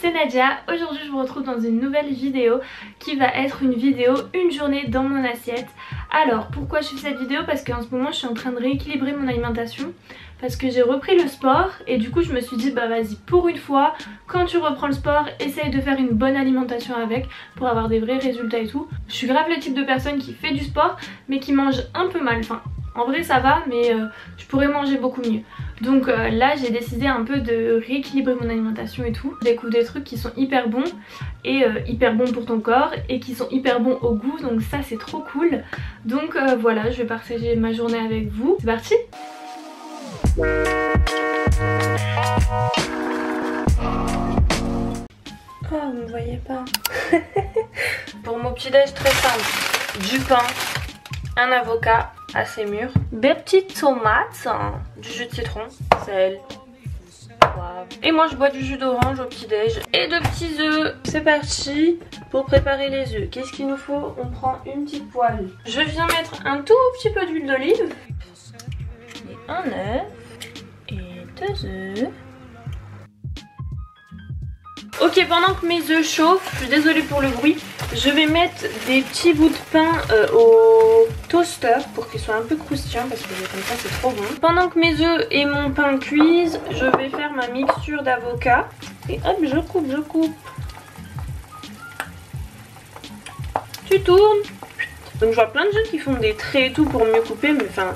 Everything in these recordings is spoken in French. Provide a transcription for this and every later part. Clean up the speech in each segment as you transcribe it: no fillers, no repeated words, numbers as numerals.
c'est Nadia. Aujourd'hui je vous retrouve dans une nouvelle vidéo qui va être une vidéo une journée dans mon assiette. Alors pourquoi je fais cette vidéo? Parce qu'en ce moment je suis en train de rééquilibrer mon alimentation, parce que j'ai repris le sport et du coup je me suis dit bah vas-y, pour une fois quand tu reprends le sport, essaye de faire une bonne alimentation avec pour avoir des vrais résultats et tout. Je suis grave le type de personne qui fait du sport mais qui mange un peu mal, enfin en vrai ça va mais je pourrais manger beaucoup mieux. Donc là j'ai décidé un peu de rééquilibrer mon alimentation et tout. Je découvre des trucs qui sont hyper bons et hyper bons pour ton corps et qui sont hyper bons au goût, donc ça c'est trop cool. Donc voilà, je vais partager ma journée avec vous. C'est parti! Oh, vous me voyez pas. Pour mon petit déj très simple, du pain, un avocat assez mûr, des petites tomates, du jus de citron, sel, poivre. Et moi je bois du jus d'orange au petit déj et de petits œufs. C'est parti pour préparer les œufs. Qu'est-ce qu'il nous faut? On prend une petite poêle. Je viens mettre un tout petit peu d'huile d'olive et un œuf et 2 œufs. Ok, pendant que mes œufs chauffent, je suis désolée pour le bruit, je vais mettre des petits bouts de pain au toaster pour qu'ils soient un peu croustillants parce que comme ça c'est trop bon. Pendant que mes œufs et mon pain cuisent, je vais faire ma mixture d'avocat et hop, je coupe. Tu tournes. Donc je vois plein de gens qui font des traits et tout pour mieux couper, mais enfin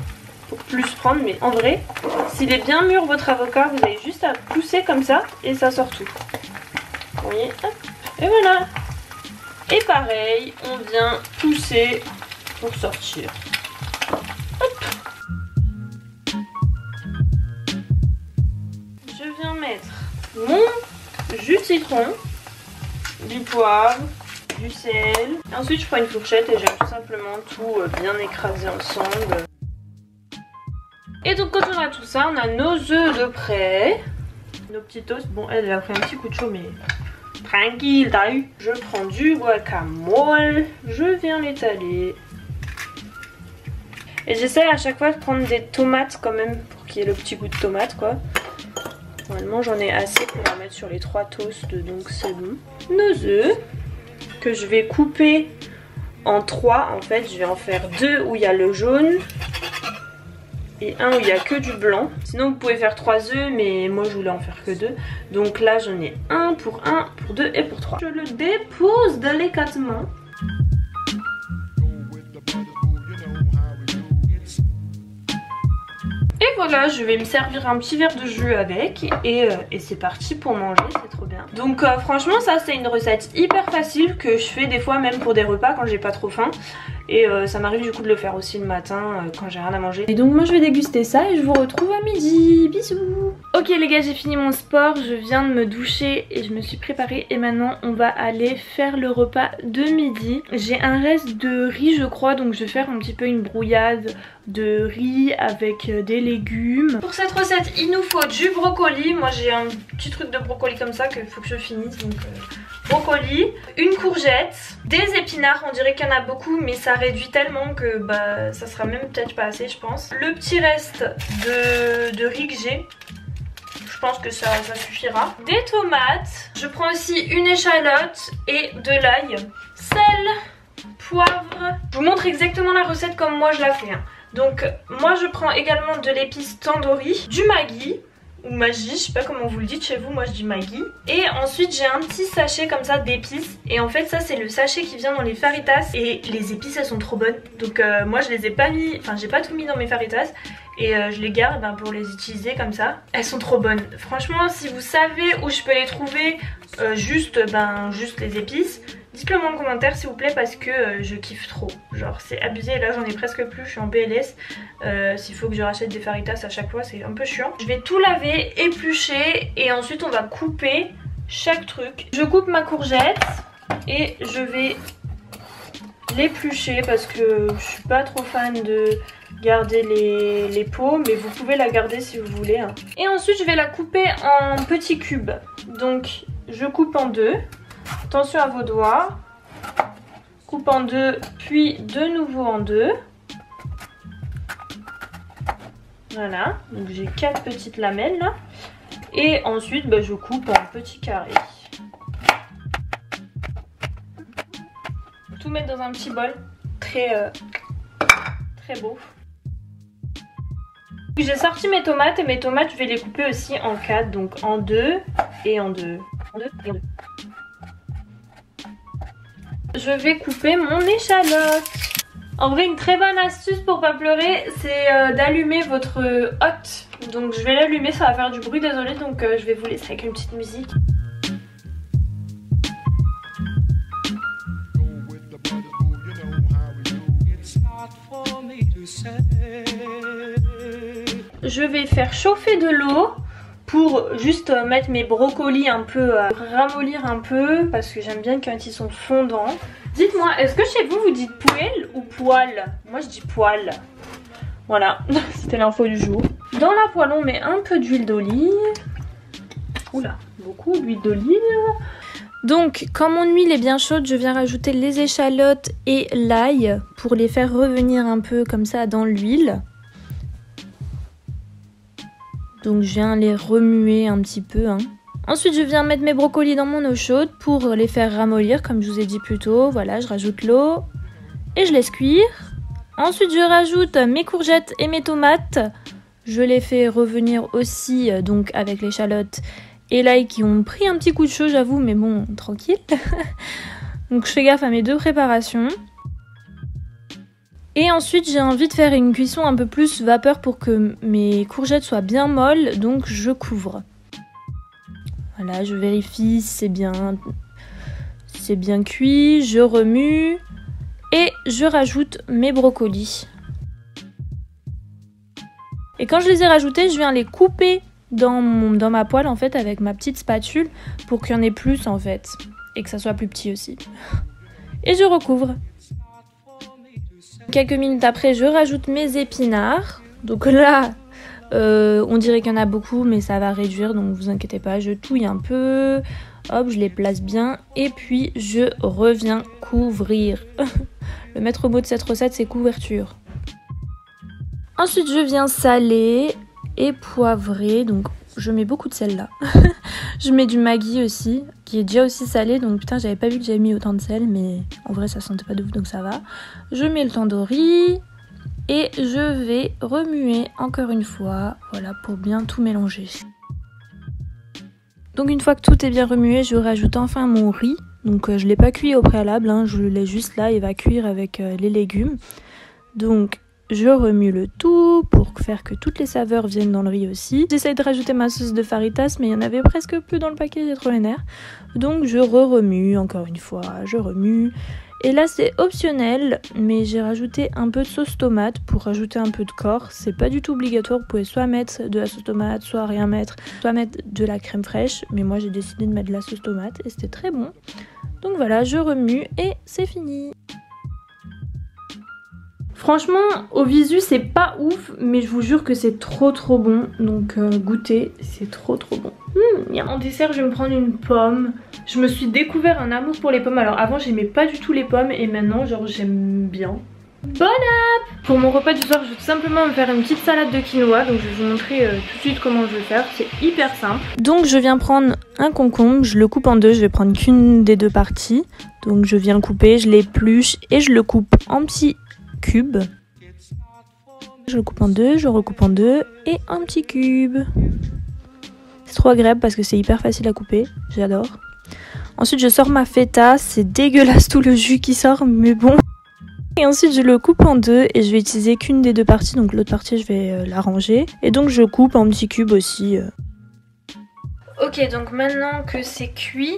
pour plus prendre, mais en vrai, s'il est bien mûr votre avocat, vous avez juste à pousser comme ça et ça sort tout. Vous voyez, hop, et voilà. Et pareil, on vient pousser pour sortir. Hop. Je viens mettre mon jus de citron, du poivre, du sel. Et ensuite je prends une fourchette et j'aime tout simplement tout bien écraser ensemble. Et donc quand on a tout ça, on a nos œufs de près, nos petits toasts. Bon, elle a pris un petit coup de chaud mais tranquille, t'as eu. Je prends du guacamole, je viens l'étaler. Et j'essaie à chaque fois de prendre des tomates quand même pour qu'il y ait le petit goût de tomate quoi. Normalement j'en ai assez pour en mettre sur les 3 toasts, donc c'est bon. Nos œufs que je vais couper en 3 en fait. Je vais en faire 2 où il y a le jaune et un où il n'y a que du blanc. Sinon vous pouvez faire 3 œufs mais moi je voulais en faire que 2. Donc là j'en ai un, pour 2 et pour 3. Je le dépose délicatement. Et voilà, je vais me servir un petit verre de jus avec et c'est parti pour manger, c'est trop bien. Donc franchement ça c'est une recette hyper facile que je fais des fois même pour des repas quand j'ai pas trop faim. Et ça m'arrive du coup de le faire aussi le matin quand j'ai rien à manger. Et donc moi je vais déguster ça et je vous retrouve à midi. Bisous. Ok les gars, j'ai fini mon sport, je viens de me doucher et je me suis préparée. Et maintenant on va aller faire le repas de midi. J'ai un reste de riz je crois, donc je vais faire un petit peu une brouillade de riz avec des légumes. Pour cette recette il nous faut du brocoli. Moi j'ai un petit truc de brocoli comme ça qu'il faut que je finisse, donc brocoli, une courgette, des épinards, on dirait qu'il y en a beaucoup mais ça réduit tellement que bah ça sera même peut-être pas assez je pense. Le petit reste de riz que j'ai, je pense que ça suffira. Des tomates, je prends aussi une échalote et de l'ail, sel, poivre. Je vous montre exactement la recette comme moi je la fais hein. Donc moi je prends également de l'épice tandoori, du Maggi ou Maggi, je sais pas comment vous le dites chez vous, moi je dis Maggi. Et ensuite j'ai un petit sachet comme ça d'épices. Et en fait ça c'est le sachet qui vient dans les faritas. Et les épices elles sont trop bonnes. Donc moi je les ai pas mis, enfin j'ai pas tout mis dans mes faritas. Et je les garde pour les utiliser comme ça. Elles sont trop bonnes. Franchement si vous savez où je peux les trouver, juste les épices, dites-le moi en commentaire s'il vous plaît parce que je kiffe trop. Genre c'est abusé et là j'en ai presque plus, je suis en PLS. S'il faut que je rachète des faritas à chaque fois c'est un peu chiant. Je vais tout laver, éplucher et ensuite on va couper chaque truc. Je coupe ma courgette et je vais l'éplucher parce que je suis pas trop fan de garder les peaux, mais vous pouvez la garder si vous voulez hein. Et ensuite je vais la couper en petits cubes. Donc je coupe en 2. Attention à vos doigts. Coupe en 2, puis de nouveau en 2. Voilà, donc j'ai 4 petites lamelles là. Et ensuite je coupe en petits carrés. tout mettre dans un petit bol. Très beau. J'ai sorti mes tomates et mes tomates je vais les couper aussi en 4, donc en 2 et en 2. Je vais couper mon échalote. En vrai une très bonne astuce pour pas pleurer c'est d'allumer votre hotte. Donc je vais l'allumer, ça va faire du bruit, désolée, donc je vais vous laisser avec une petite musique. Je vais faire chauffer de l'eau pour juste mettre mes brocolis un peu, ramollir un peu parce que j'aime bien quand ils sont fondants. Dites-moi, est-ce que chez vous vous dites poêle ou poêle? Moi je dis poêle. Voilà, c'était l'info du jour. Dans la poêle on met un peu d'huile d'olive. Oula, beaucoup d'huile d'olive. Donc quand mon huile est bien chaude, je viens rajouter les échalotes et l'ail pour les faire revenir un peu comme ça dans l'huile. Donc je viens les remuer un petit peu. Ensuite je viens mettre mes brocolis dans mon eau chaude pour les faire ramollir comme je vous ai dit plus tôt. Voilà, je rajoute l'eau et je laisse cuire. Ensuite je rajoute mes courgettes et mes tomates. Je les fais revenir aussi donc avec l'échalote et l'ail qui ont pris un petit coup de chaud j'avoue, mais bon, tranquille. Donc je fais gaffe à mes deux préparations. Et ensuite j'ai envie de faire une cuisson un peu plus vapeur pour que mes courgettes soient bien molles, donc je couvre. Voilà, je vérifie si c'est bien cuit, je remue et je rajoute mes brocolis. Et quand je les ai rajoutés, je viens les couper dans ma poêle en fait avec ma petite spatule pour qu'il y en ait plus en fait et que ça soit plus petit aussi. Et je recouvre. Quelques minutes après je rajoute mes épinards. Donc là on dirait qu'il y en a beaucoup mais ça va réduire donc vous inquiétez pas, je touille un peu. Hop, je les place bien et puis je reviens couvrir. Le maître mot de cette recette c'est couverture. Ensuite je viens saler et poivrer, donc je mets beaucoup de sel là. Je mets du Maggi aussi, qui est déjà aussi salé, donc putain j'avais pas vu que j'avais mis autant de sel, mais en vrai ça sentait pas de ouf donc ça va. Je mets le tandoori et je vais remuer encore une fois, voilà, pour bien tout mélanger. Donc une fois que tout est bien remué, je rajoute enfin mon riz. Donc je l'ai pas cuit au préalable, je l'ai juste là, il va cuire avec les légumes. Donc je remue le tout pour faire que toutes les saveurs viennent dans le riz aussi. J'essaye de rajouter ma sauce de faritas mais il y en avait presque plus dans le paquet, j'ai trop les nerfs. Donc je remue encore une fois, je remue. Et là c'est optionnel mais j'ai rajouté un peu de sauce tomate pour rajouter un peu de corps. C'est pas du tout obligatoire, vous pouvez soit mettre de la sauce tomate, soit rien mettre, soit mettre de la crème fraîche. Mais moi j'ai décidé de mettre de la sauce tomate et c'était très bon. Donc voilà, je remue et c'est fini. Franchement, au visu, c'est pas ouf, mais je vous jure que c'est trop bon. Donc goûtez, c'est trop bon. En dessert, je vais me prendre une pomme. Je me suis découvert un amour pour les pommes. Alors avant, j'aimais pas du tout les pommes et maintenant, genre, j'aime bien. Bon app! Pour mon repas du soir, je vais tout simplement me faire une petite salade de quinoa. Donc je vais vous montrer tout de suite comment je vais faire. C'est hyper simple. Donc je viens prendre un concombre, je le coupe en deux. Je vais prendre qu'une des deux parties. Donc je viens le couper, je l'épluche et je le coupe en petits cube. Je le coupe en deux, je recoupe en deux et un petit cube. C'est trop agréable parce que c'est hyper facile à couper, j'adore. Ensuite je sors ma feta, c'est dégueulasse tout le jus qui sort mais bon. Et ensuite je le coupe en deux et je vais utiliser qu'une des deux parties, donc l'autre partie je vais la ranger. Et donc je coupe en petits cubes aussi. Ok, donc maintenant que c'est cuit,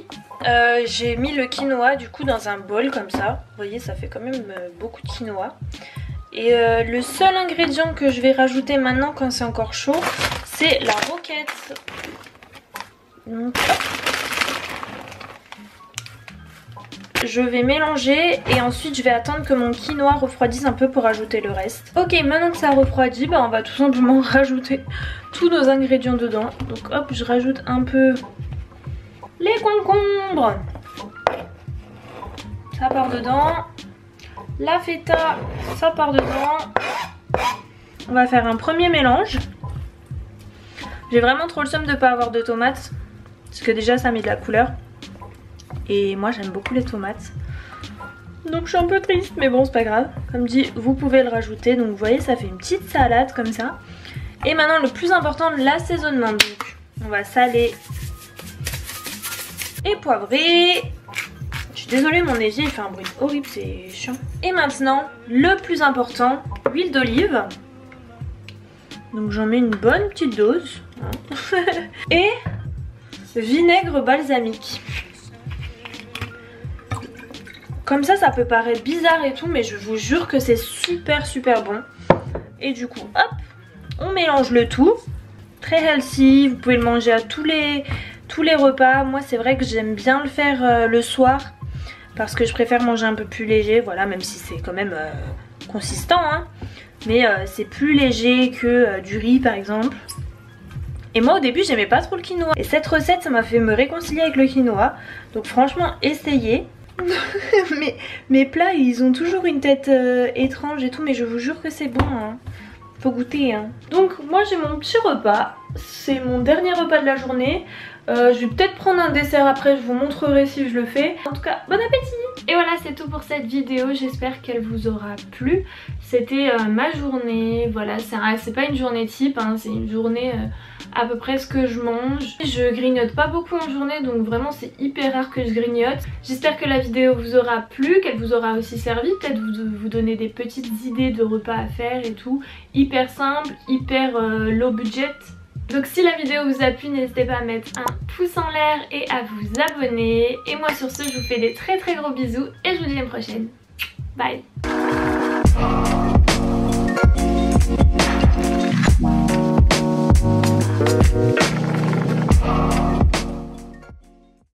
j'ai mis le quinoa du coup dans un bol comme ça. Vous voyez, ça fait quand même beaucoup de quinoa. Et le seul ingrédient que je vais rajouter maintenant quand c'est encore chaud, c'est la roquette. Donc, je vais mélanger et ensuite je vais attendre que mon quinoa refroidisse un peu pour ajouter le reste. Ok, maintenant que ça refroidit, on va tout simplement rajouter tous nos ingrédients dedans. Donc hop, je rajoute un peu les concombres. Ça part dedans. La feta, ça part dedans. On va faire un premier mélange. J'ai vraiment trop le seum de ne pas avoir de tomates. Parce que déjà ça met de la couleur. Et moi j'aime beaucoup les tomates. Donc je suis un peu triste, mais bon c'est pas grave. Comme dit, vous pouvez le rajouter. Donc vous voyez, ça fait une petite salade comme ça. Et maintenant le plus important, l'assaisonnement. Donc on va saler et poivrer. Je suis désolée, mon évier il fait un bruit horrible, c'est chiant. Et maintenant, le plus important, l'huile d'olive. Donc j'en mets une bonne petite dose. Et vinaigre balsamique. Comme ça peut paraître bizarre et tout, mais je vous jure que c'est super bon. Et du coup, hop, on mélange le tout. Très healthy, vous pouvez le manger à tous les repas. Moi c'est vrai que j'aime bien le faire le soir parce que je préfère manger un peu plus léger, voilà, même si c'est quand même consistant, hein. Mais c'est plus léger que du riz par exemple. Et moi au début j'aimais pas trop le quinoa. Et cette recette ça m'a fait me réconcilier avec le quinoa. Donc franchement essayez. Mes plats ils ont toujours une tête étrange et tout, mais je vous jure que c'est bon, hein. Faut goûter, hein. Donc moi j'ai mon petit repas. C'est mon dernier repas de la journée. Je vais peut-être prendre un dessert après, je vous montrerai si je le fais. En tout cas, bon appétit! Et voilà, c'est tout pour cette vidéo, j'espère qu'elle vous aura plu. C'était ma journée, voilà, c'est pas une journée type, hein, c'est une journée à peu près ce que je mange. Je grignote pas beaucoup en journée, donc vraiment c'est hyper rare que je grignote. J'espère que la vidéo vous aura plu, qu'elle vous aura aussi servi, peut-être vous donner des petites idées de repas à faire et tout. Hyper simple, hyper low budget. Donc si la vidéo vous a plu, n'hésitez pas à mettre un pouce en l'air et à vous abonner. Et moi sur ce, je vous fais des très gros bisous et je vous dis à une prochaine. Bye!